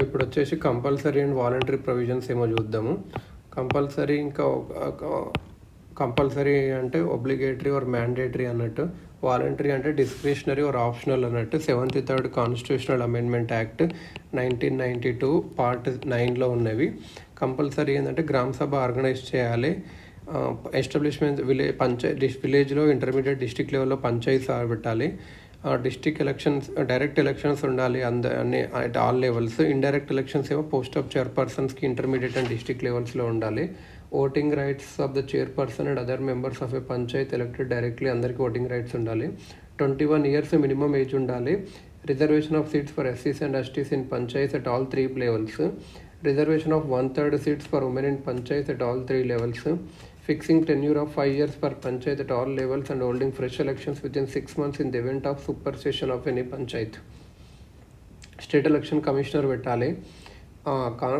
ఇప్పుడు వచ్చేసి compulsory and voluntary provisions ఏమో చూద్దాము. కంపల్సరీ కంపల్సరీ అంటే ఒబ్లిగేటరీ ఆర్ మ్యాండేటరీ అన్నట్టు, వాలంటరీ అంటే డిస్క్రిషనరీ ఆర్ ఆప్షనల్ అన్నట్టు. 73rd constitutional amendment act 1992 part 9లో ఉన్నవి. కంపల్సరీ ఏంటంటే గ్రామ సభ ఆర్గనైజ్ చేయాలి, ఎస్టాబ్లిష్మెంట్ విలేజ్లో ఇంటర్మీడియట్ డిస్ట్రిక్ట్ లెవెల్లో పంచాయతీ పెట్టాలి, డిస్ట్రిక్ట్ ఎలక్షన్స్ డైరెక్ట్ ఎలక్షన్స్ ఉండాలి అన్ని at all levels. Indirect elections ఏమో పోస్ట్ ఆఫ్ చైర్పర్సన్స్కి ఇంటర్మీడియట్ అండ్ డిస్ట్రిక్ట్ లెవెల్స్లో ఉండాలి. Voting rights of the chairperson and other members of a panchayat elected directly, అందరికీ ఓటింగ్ రైట్స్ ఉండాలి. 21 years మినిమం ఏజ్ ఉండాలి. Reservation of seats for ఎస్సీస్ and STs in panchayat at all 3 levels. Reservation of 1/3 seats for women in panchayat at all 3 levels. Fixing tenure of 5 years per panchayat at all levels and holding fresh elections within 6 months in the event of supersession of any panchayat. State election commissioner పెట్టాలి.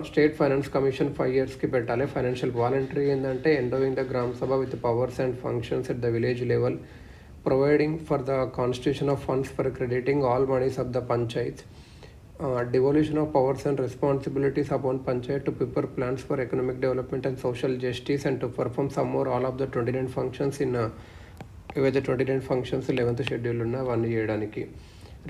State finance commission 5 yearsకి పెట్టాలి. Financial voluntary ఏంటంటే endowing the gram sabha with powers and functions at the village level, providing for the constitution of funds for crediting all monies of the panchayat. Devolution of powers and responsibilities upon Panchayat to prepare plans for economic development and social justice and to perform some or all of the 29 functions in ఏవైతే 29 functions 11th schedule ఉన్న అవన్నీ చేయడానికి.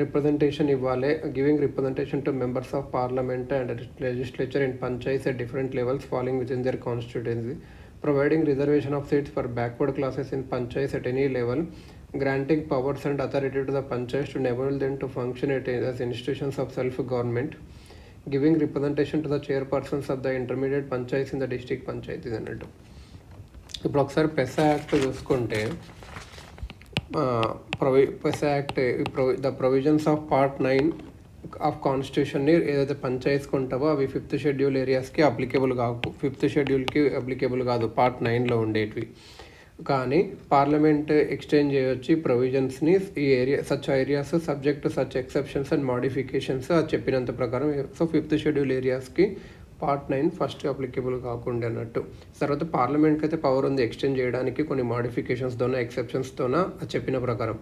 Representation ఇవ్వాలి, giving representation to members of parliament and legislature in panchayats at different levels following with in their constituency. Providing reservation of seats for backward classes in panchayats at any level. Granting powers and authority to the panchayats to enable them to function as institutions of self-government. Giving representation to the chairpersons of the intermediate panchayats in the district panchayat is అన్నట్టు. ఇప్పుడు ఒకసారి PESA act చూసుకుంటే, PESA act the provisions of part 9 ఆఫ్ కాన్స్టిట్యూషన్ని ఏదైతే పంచాయత్స్కి ఉంటావో అవి 5th schedule ఏరియాస్కి అప్లికేబుల్ కావు, 5th scheduleకి అప్లికేబుల్ కాదు, పార్ట్ 9లో ఉండేటివి. కానీ పార్లమెంట్ ఎక్స్టెండ్ చేయొచ్చు ప్రొవిజన్స్ని ఈ area such areas subject to such exceptions and modifications అది చెప్పినంత ప్రకారం. సో 5th schedule ఏరియాస్కి పార్ట్ 9 ఫస్ట్ అప్లికేబుల్ కాకుండా అన్నట్టు. తర్వాత పార్లమెంట్కి అయితే పవర్ ఉంది ఎక్స్టెండ్ చేయడానికి కొన్ని మోడిఫికేషన్స్తోనో ఎక్సెప్షన్స్తోనో అది చెప్పిన ప్రకారం.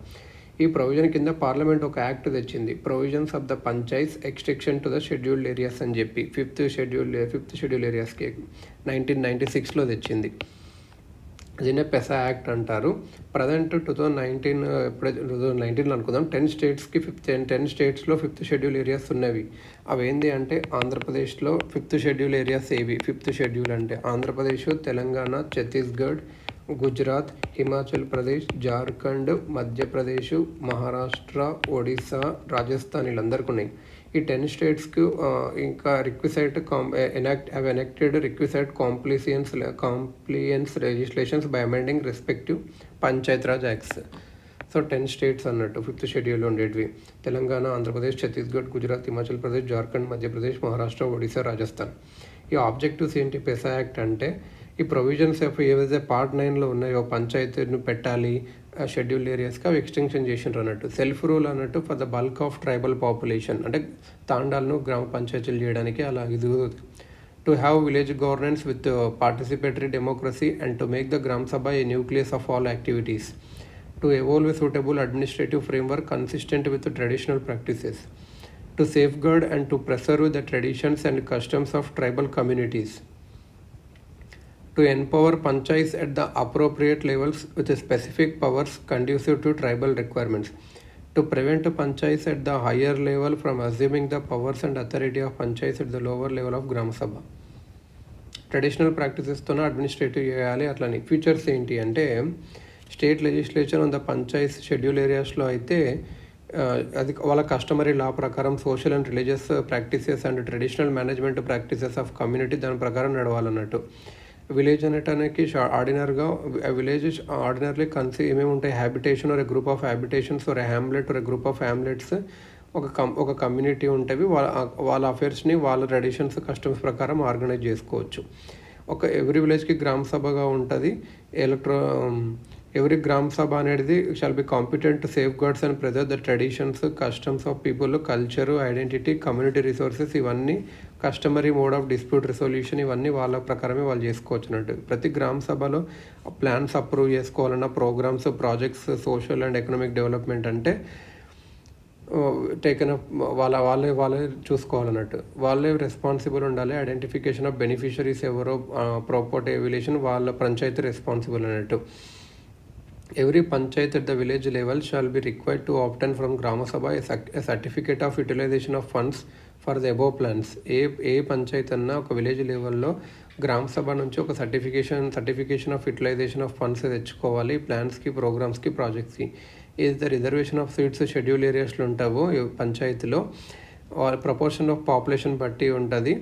ఈ ప్రొవిజన్ కింద పార్లమెంట్ ఒక యాక్ట్ తెచ్చింది, provisions of the panchayats extension to the scheduled areas అని చెప్పి 5th schedule ఏరియాస్కి 1996లో తెచ్చింది. దీన్నే పెసా యాక్ట్ అంటారు. ప్రజెంట్ 2019 అనుకుందాం, 10 స్టేట్స్కి 10 స్టేట్స్లో 5th schedule ఏరియాస్ ఉన్నవి. అవి ఏంటి అంటే ఆంధ్రప్రదేశ్లో 5th schedule ఏరియాస్ ఏవి? 5th schedule అంటే ఆంధ్రప్రదేశ్, తెలంగాణ, ఛత్తీస్గఢ్, గుజరాత్, హిమాచల్ ప్రదేశ్, జార్ఖండ్, మధ్యప్రదేశ్, మహారాష్ట్ర, ఒడిస్సా, రాజస్థాన్ వీళ్ళందరికీ ఉన్నాయి. ఈ 10 స్టేట్స్కి ఇంకా requisite enacted requisite compliance legislations by amending respective panchayat raj acts. So 10 states అన్నట్టు 5th schedule ఉండేటివి: తెలంగాణ, ఆంధ్రప్రదేశ్, ఛత్తీస్గఢ్, గుజరాత్, హిమాచల్ ప్రదేశ్, జార్ఖండ్, మధ్యప్రదేశ్, మహారాష్ట్ర, ఒడిశా, రాజస్థాన్. ఈ ఆబ్జెక్టివ్స్ ఏంటి పెసా యాక్ట్ అంటే? ఈ ప్రొవిజన్స్ ఏవైతే పార్ట్ 9లో ఉన్నాయో పంచాయతీని పెట్టాలి షెడ్యూల్డ్ ఏరియాస్కి, అవి ఎక్స్టెన్షన్ చేసిండ్రు అన్నట్టు. సెల్ఫ్ రూల్ అన్నట్టు for the bulk of tribal population, అంటే తాండాలను గ్రామ పంచాయతీలు చేయడానికి అలా ఇది. To have village governance with participatory democracy and to make the gram sabha a nucleus of all activities. To evolve suitable administrative framework consistent with traditional practices. To safeguard and to preserve the traditions and customs of tribal communities. To empower panchayats at the appropriate levels with specific powers conducive to tribal requirements. To prevent panchayats at the higher level from assuming the powers and authority of panchayats at the lower level of Gram Sabha. Traditional ప్రాక్టీసెస్తోనే administrative చేయాలి. అట్లని features ఏంటి అంటే, state legislature on the panchayat schedule ఏరియాస్లో అయితే అది వాళ్ళ customary law ప్రకారం social and religious practices and traditional management practices of community దాని ప్రకారం నడవాలన్నట్టు. విలేజ్ అనటానికి ఆర్డినర్గా విలేజ్ ఆర్డినర్లీ ఏమేమి ఉంటాయి? Habitation or a group of habitations or a hamlet or a group of hamlets. ఒక కమ్యూనిటీ ఉంటుంది, వాళ్ళ అఫేర్స్ని వాళ్ళ ట్రెడిషన్స్ కస్టమ్స్ ప్రకారం ఆర్గనైజ్ చేసుకోవచ్చు. ఎవ్రీ విలేజ్కి గ్రామ సభగా ఉంటుంది. ఎవ్రీ గ్రామ సభ అనేది shall be competent to safeguards and preserve the traditions, customs of people, culture, identity, community resources, ఇవన్నీ customary mode of dispute resolution, ఇవన్నీ వాళ్ళ ప్రకారమే వాళ్ళు చేసుకోవచ్చున్నట్టు. ప్రతి గ్రామ సభలో ప్లాన్స్ అప్రూవ్ చేసుకోవాలన్న, programmes, projects, social and economic development అంటే టేకెన్ అప్ వాళ్ళే చూసుకోవాలన్నట్టు, వాళ్ళే రెస్పాన్సిబుల్ ఉండాలి. ఐడెంటిఫికేషన్ ఆఫ్ బెనిఫిషరీస్ ఎవరో, ప్రాపర్టీ ఎవిలేషన్ వాళ్ళ పంచాయతీ రెస్పాన్సిబుల్ అన్నట్టు. Every panchayat at the village level shall be required to obtain from Grama Sabha a certificate of utilization of funds for the above plans. ఏ పంచాయత్ అన్నా ఒక village లెవెల్లో గ్రామ సభ నుంచి ఒక certification of utilisation of funds తెచ్చుకోవాలి ప్లాన్స్కి, ప్రోగ్రామ్స్కి, ప్రాజెక్ట్స్కి. ఏది the reservation of seats schedule ఏరియాస్లో ఉంటావో పంచాయతీలో ప్రపోర్షన్ ఆఫ్ పాపులేషన్ బట్టి ఉంటుంది.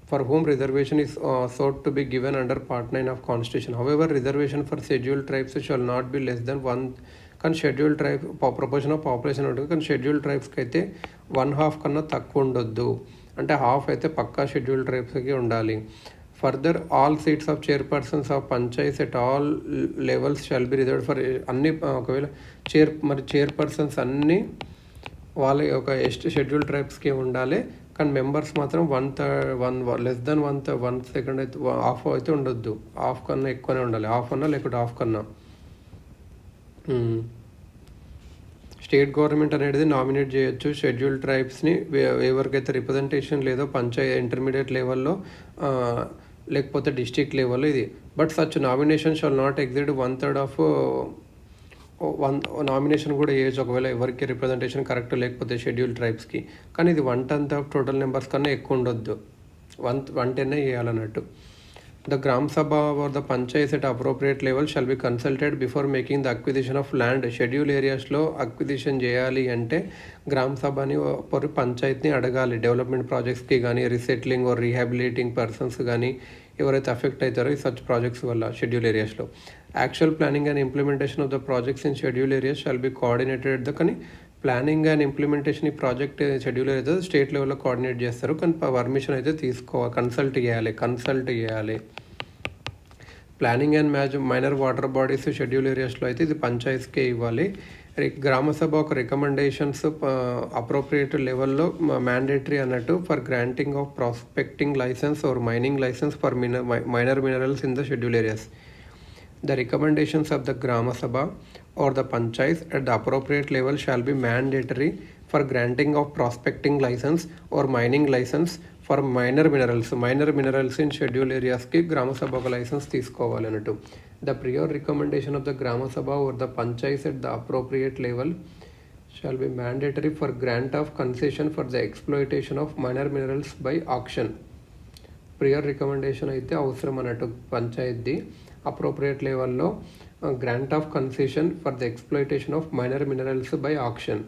For whom reservation is sought to be given under Part 9 of Constitution. However, reservation for scheduled tribes shall not be less than 1. కానీ scheduled tribe proportion of population ఉంటుంది, కానీ scheduled ట్రైబ్స్కి అయితే 1/2 కన్నా తక్కువ ఉండొద్దు. అంటే హాఫ్ అయితే పక్కా షెడ్యూల్డ్ ట్రైబ్స్కి ఉండాలి. Further all seats of chairpersons of panchayats at all levels shall be reserved for అన్ని. ఒకవేళ చైర్పర్సన్స్ అన్నీ వాళ్ళ ఒక షెడ్యూల్డ్ ట్రైబ్స్కి ఉండాలి, కానీ మెంబర్స్ మాత్రం 1/3 లెస్ దెన్ 1/2 అయితే హాఫ్ అయితే ఉండొద్దు. హాఫ్ కన్నా ఎక్కువనే ఉండాలి, హాఫ్ అన్నా లేకపోతే హాఫ్ కన్నా. స్టేట్ గవర్నమెంట్ అనేది నామినేట్ చేయొచ్చు షెడ్యూల్డ్ ట్రైబ్స్ని ఎవరికైతే రిప్రజెంటేషన్ లేదో ఇంటర్మీడియట్ లెవెల్లో లేకపోతే డిస్ట్రిక్ట్ లెవెల్లో ఇది. But such nomination shall not exceed 1/3 of nomination కూడా చేయొచ్చు ఒకవేళ ఎవరికి రిప్రజెంటేషన్ కరెక్ట్ లేకపోతే షెడ్యూల్ ట్రైబ్స్కి. కానీ ఇది 1/10 ఆఫ్ టోటల్ నెంబర్స్ కన్నా ఎక్కువ ఉండొద్దు, 1/10 చేయాలన్నట్టు. The gram sabha or the panchayat at appropriate level shall be consulted before making the acquisition of land. Schedule ఏరియాస్లో అక్విజిషన్ చేయాలి అంటే గ్రామ సభని పంచాయత్ని అడగాలి. డెవలప్మెంట్ ప్రాజెక్ట్స్కి కానీ, రీసెటిలింగ్ ఆర్ రీహాబిలిటింగ్ పర్సన్స్ కానీ ఎవరైతే అఫెక్ట్ అవుతారో ఈ సచ్ ప్రాజెక్ట్స్ వల్ల షెడ్యూల్ ఏరియాస్లో. Actual planning and implementation of the projects in schedule areas shall be coordinated. కానీ ప్లానింగ్ అండ్ ఇంప్లిమెంటేషన్ ఈ ప్రాజెక్ట్ షెడ్యూల్ అయితే స్టేట్ లెవెల్లో కోఆర్డినేట్ చేస్తారు, కానీ పర్మిషన్ అయితే తీసుకోవాలి, కన్సల్ట్ చేయాలి. Planning and minor water bodies schedule ఏరియాస్లో అయితే ఇది పంచాయత్స్కే ఇవ్వాలి. గ్రామ సభ ఒక రికమెండేషన్స్ అప్రోప్రియేట్ లెవెల్లో మ్యాండేటరీ అన్నట్టు for granting of prospecting licence or mining licence for minor minerals in the schedule areas. The recommendations of the Grama Sabha or the Panchayat at the appropriate level shall be mandatory for granting of prospecting license or mining license for minor minerals. Minor minerals in schedule areas ki Grama Sabha ka license తీసుకోవాలి అన్నట్టు. The prior recommendation of the Grama Sabha or the Panchayat at the appropriate level shall be mandatory for grant of concession for the exploitation of minor minerals by auction. Prior recommendation అయితే అవసరం అన్నట్టు పంచాయత్ది. Appropriate లెవెల్లో grant of concession for the exploitation of minor minerals by auction.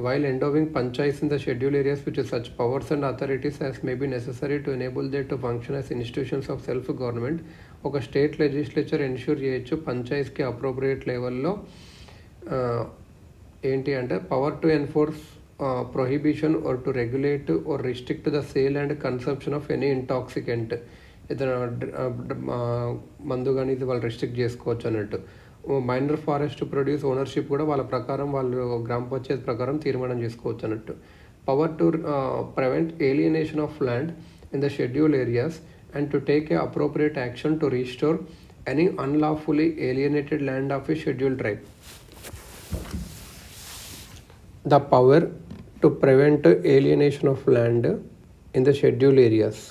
While endowing panchayats in the schedule areas with such powers and authorities as may be necessary to enable them to function as institutions of self-government, ఒక state legislature ensure చేయొచ్చు పంచాయత్స్కి appropriate లెవెల్లో ఏంటి అంటే power to enforce prohibition or to regulate or restrict the sale and consumption of any intoxicant. ఏదైనా మందు కానీ ఇది వాళ్ళు రెస్ట్రిక్ట్ చేసుకోవచ్చు అన్నట్టు. మైనర్ ఫారెస్ట్ ప్రొడ్యూస్ ఓనర్షిప్ కూడా వాళ్ళ ప్రకారం వాళ్ళు గ్రామ పంచాయత్ ప్రకారం తీర్మానం చేసుకోవచ్చు అన్నట్టు. Power to prevent alienation of land in the schedule areas and to take a appropriate action to restore any unlawfully alienated land of a schedule tribe. The power to prevent alienation of land in the schedule areas.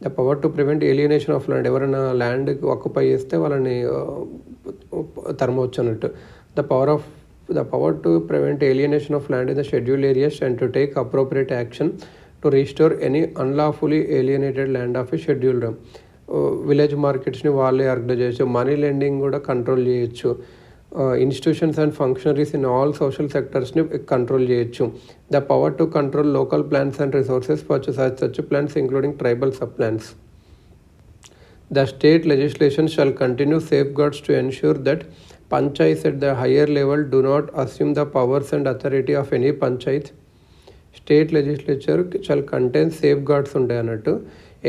The power to prevent alienation of land, ఎవరైనా land occupy చేస్తే వాళ్ళని తరమవచ్చు అన్నట్టు. The power to prevent alienation of land in the schedule areas and to take appropriate action to restore any unlawfully alienated land of a schedule. Village మార్కెట్స్ని వాళ్ళే organise చేయొచ్చు, money lending కూడా control చేయొచ్చు, institutions and functionaries in all social సెక్టర్స్ని control చేయొచ్చు. The power to control local plans and resources for such plans including tribal sub plans. The state legislation shall continue safeguards to ensure that panchayats at the higher level do not assume the powers and authority of any panchayat. State legislature shall contain safeguards ఉంటాయి అన్నట్టు.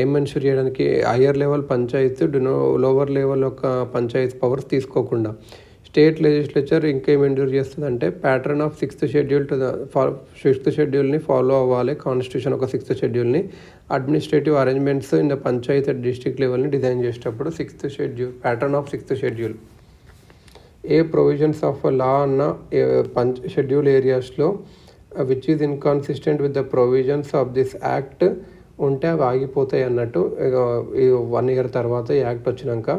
ఏం మెన్షూర్ చేయడానికి higher level panchayat lower level యొక్క panchayat powers తీసుకోకుండా. State legislature ఇంకేం ఎండ్యూర్ చేస్తుందంటే pattern of 6th schedule to the 6th షెడ్యూల్ని ఫాలో అవ్వాలి. కాన్స్టిట్యూషన్ ఒక 6th షెడ్యూల్ని administrative arrangements in the panchayat district లెవెల్ని డిజైన్ చేసేటప్పుడు 6th schedule pattern of 6th schedule. A provisions of law అన్న షెడ్యూల్ ఏరియాస్లో which is inconsistent with the provisions of this act ఉంటే అవి ఆగిపోతాయి అన్నట్టు 1 year తర్వాత ఈ యాక్ట్ వచ్చినాక.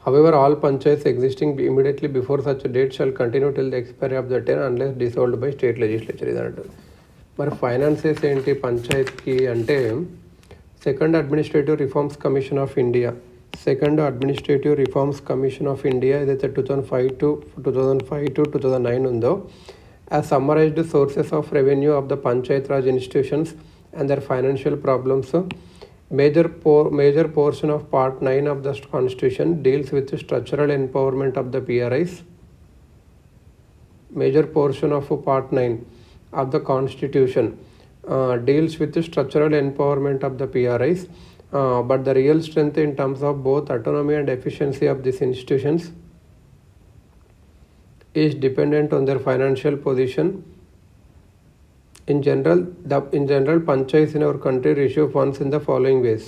However, all panchayats existing immediately before such a date shall continue till the expiry of the term unless dissolved by state legislature ఇది అన్నట్టు. మరి ఫైనాన్సెస్ ఏంటి పంచాయత్కి అంటే second administrative reforms commission of India. Second administrative reforms commission of India ఏదైతే 2005 to 2009 ఉందో, as summarized sources of revenue of the Panchayat Raj institutions and their financial problems. Major portion of Part 9 of the Constitution deals with structural empowerment of the PRIs. Major portion of Part 9 of the Constitution deals with structural empowerment of the PRIs, but the real strength in terms of both autonomy and efficiency of these institutions is dependent on their financial position. In general, panchayats in our country receive funds in the following ways.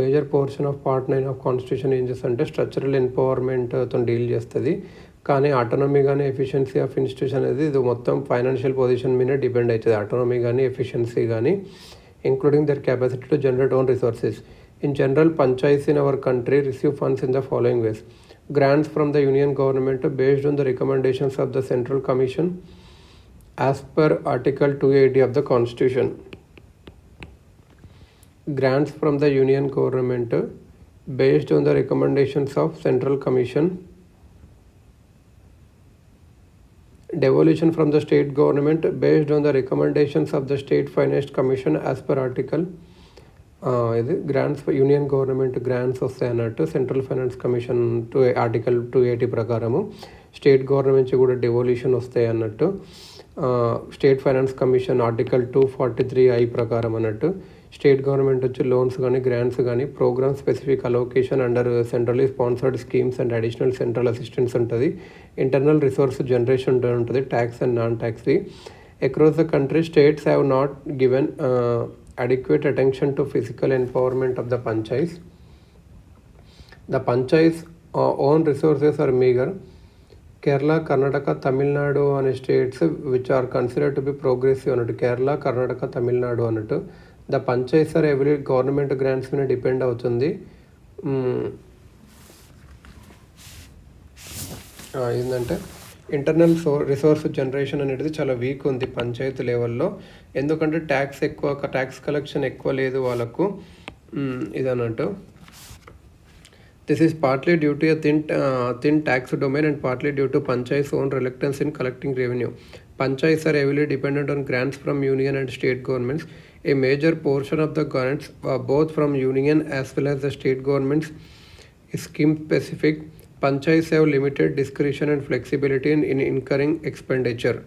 Major portion of Part 9 of Constitution ఏం చేస్తుంటే structural ఎంపవర్మెంట్తో deal చేస్తుంది, కానీ autonomy కానీ efficiency of institution అనేది ఇది మొత్తం financial position మీద depend అవుతుంది. ఆటోనమీ కానీ ఎఫిషియన్సీ కానీ including there capacity to generate own resources. In general, panchayats in our country receive funds in the following ways. Grants from the union government based on the recommendations of the Central Commission as per Article 280 of the Constitution. Grants from the union government based on the recommendations of Central Commission. Devolution from the state government based on the recommendations of the State Finance Commission as per Article. ఇది grants union government grants వస్తాయి అన్నట్టు central finance commission article 280 ప్రకారము. State government నుంచి కూడా devolution వస్తాయి అన్నట్టు state finance commission article 243I ప్రకారం అన్నట్టు. స్టేట్ గవర్నమెంట్ వచ్చి లోన్స్ కానీ గ్రాంట్స్ కానీ programme specific allocation under centrally sponsored schemes and additional central assistance ఉంటుంది. ఇంటర్నల్ రిసోర్స్ జనరేషన్ ఉంటుంది, ట్యాక్స్ అండ్ నాన్ ట్యాక్స్ది. Across the country states have not given adequate attention to physical empowerment of the panchayats. The panchayats own resources are meager. Kerala, Karnataka, Tamil Nadu and states which are considered to be progressive on it. Kerala, Karnataka, Tamil Nadu on it. The panchayats are every government grants మీద depend అవుతుంది. ఏంటంటే internal resource generation అనేది చాలా week ఉంది పంచాయతీ లెవెల్లో. ఎందుకంటే tax collection ఎక్కువ లేదు వాళ్ళకు ఇదన్నట్టు. This is partly due to thin tax domain and partly due to panchayats own reluctance in collecting revenue. Panchayats are heavily dependent on grants from union and state governments. A major portion of the grants, both from union as well as the state governments, is scheme specific. Panchayats have limited discretion and flexibility in incurring expenditure.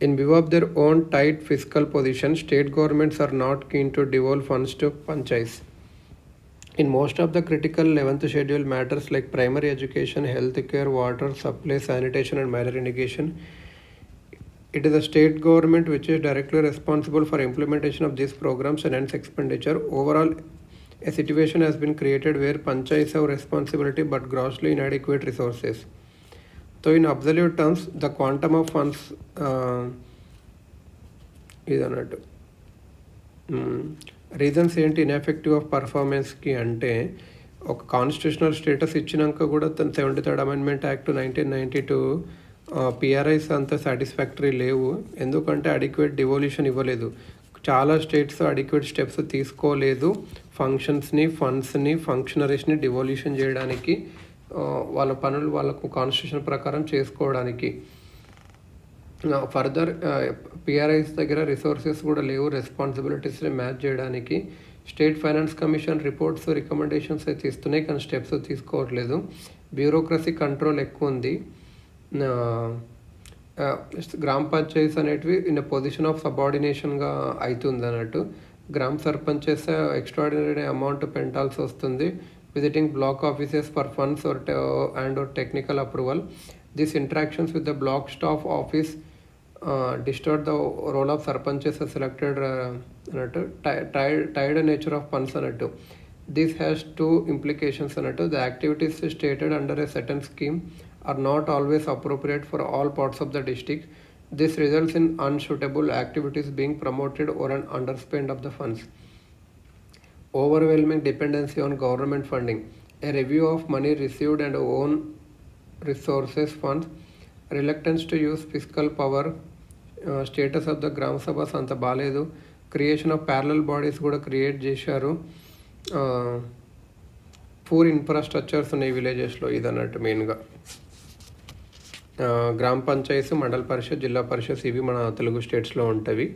In view of their own tight fiscal position, state governments are not keen to devolve funds to panchayats. In most of the critical 11th schedule matters like primary education, health care, water supply, sanitation and minor irrigation, it is the state government which is directly responsible for implementation of these programs and hence expenditure. Overall, a situation has been created where panchayats have responsibility but grossly inadequate resources. So in absolute terms, the quantum of funds is అన్నట్టు. Reasons ఏంటి ineffective of పర్ఫార్మెన్స్కి అంటే ఒక constitutional status ఇచ్చినాక కూడా 73rd Amendment Act 1992 PRIs అంత satisfactory లేవు. ఎందుకంటే adequate devolution ఇవ్వలేదు. చాలా స్టేట్స్ అడిక్వేట్ స్టెప్స్ తీసుకోలేదు ఫండ్స్ని ఫంక్షనరీస్ని డివల్యూషన్ చేయడానికి, వాళ్ళ పనులు వాళ్ళకు కాన్స్టిట్యూషన్ ప్రకారం చేసుకోవడానికి. ఫర్దర్ పిఆర్ఐస్ దగ్గర రిసోర్సెస్ కూడా లేవు రెస్పాన్సిబిలిటీస్ని మ్యాచ్ చేయడానికి. State finance commission reports recommendations అయితే ఇస్తున్నాయి కానీ స్టెప్స్ తీసుకోవట్లేదు. బ్యూరోక్రసీ కంట్రోల్ ఎక్కువ ఉంది. గ్రామ పంచాయతీస్ అనేటివి ఇన్ పొజిషన్ ఆఫ్ సబార్డినేషన్గా అవుతుంది అన్నట్టు. గ్రామ సర్పంచెస్ ఎక్స్ట్రాడినరీ అమౌంట్ పెంటాల్సి వస్తుంది visiting block offices for funds or technical approval. These interactions with the block staff office distort the role of sarpanches selected అన్నట్టు. టైర్డ్ నేచర్ ఆఫ్ ఫండ్స్ అన్నట్టు. This has two implications అన్నట్టు. The activities stated under a certain scheme are not always appropriate for all parts of the district. This results in unsuitable activities being promoted or an underspend of the funds. Overwhelming dependency on government funding. A review of money received and own resources funds. Reluctance to use fiscal power. Status of the గ్రామ సభస్ అంత బాగాలేదు. Creation of parallel bodies కూడా create చేశారు. Poor infrastructures ఉన్నాయి విలేజెస్లో, ఇది అన్నట్టు మెయిన్గా. గ్రామ పంచాయతీ, మండల పరిషత్, జిల్లా పరిషత్ ఇవి మన తెలుగు స్టేట్స్లో ఉంటవి.